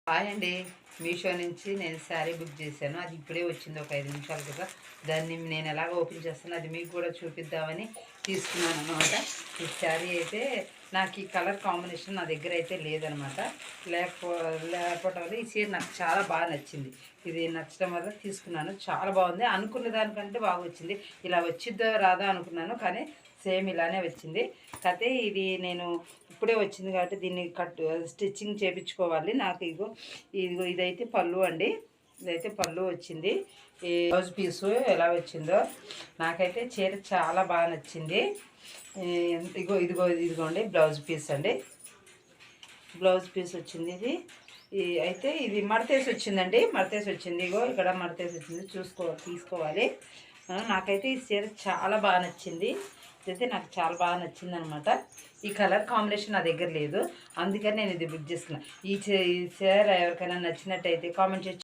Hi అండి. మీషో నుంచి నేను శారీ బుక్ చేశాను. అది ఇప్పుడే వచ్చింది ఒక 5 నిమిషాల క్రితం. దాన్ని నేను ఎలాగ ఓపెన్ చేస్తానో అది మీకు కూడా చూపిద్దామని తీసుకున్నాను అనమాట. ఈ శారీ అయితే నాకు ఈ కలర్ కాంబినేషన్ నా దగ్గర అయితే లేదనమాట. లేకపోవటం వల్ల ఈ చీర నాకు చాలా బాగా నచ్చింది. ఇది నచ్చడం వల్ల తీసుకున్నాను. చాలా బాగుంది. అనుకున్న దానికంటే బాగా వచ్చింది. ఇలా వచ్చిద్దో రాదో అనుకున్నాను, కానీ సేమ్ ఇలానే వచ్చింది. కాకపోతే ఇది నేను ఇప్పుడే వచ్చింది కాబట్టి దీన్ని స్టిచ్చింగ్ చేయించుకోవాలి. నాకు ఇదిగో ఇదైతే పళ్ళు అండి. ఇదైతే పళ్ళు వచ్చింది. ఈ బ్లౌజ్ పీసు ఎలా వచ్చిందో నాకైతే చీర చాలా బాగా నచ్చింది. ఇదిగోండి బ్లౌజ్ పీస్ అండి. బ్లౌజ్ పీస్ వచ్చింది. అయితే ఇది మడతేసి వచ్చిందండి. మడతేసి వచ్చింది. ఇక్కడ మడతేసి వచ్చింది. తీసుకోవాలి. నాకైతే ఈ చీర చాలా బాగా నచ్చింది. ఇదైతే నాకు చాలా బాగా నచ్చింది అనమాట. ఈ కలర్ కాంబినేషన్ నా దగ్గర లేదు, అందుకని నేను ఇది బుక్ చేసుకున్నాను. ఈ చీర ఎవరికైనా నచ్చినట్టయితే కామెంట్ చేసి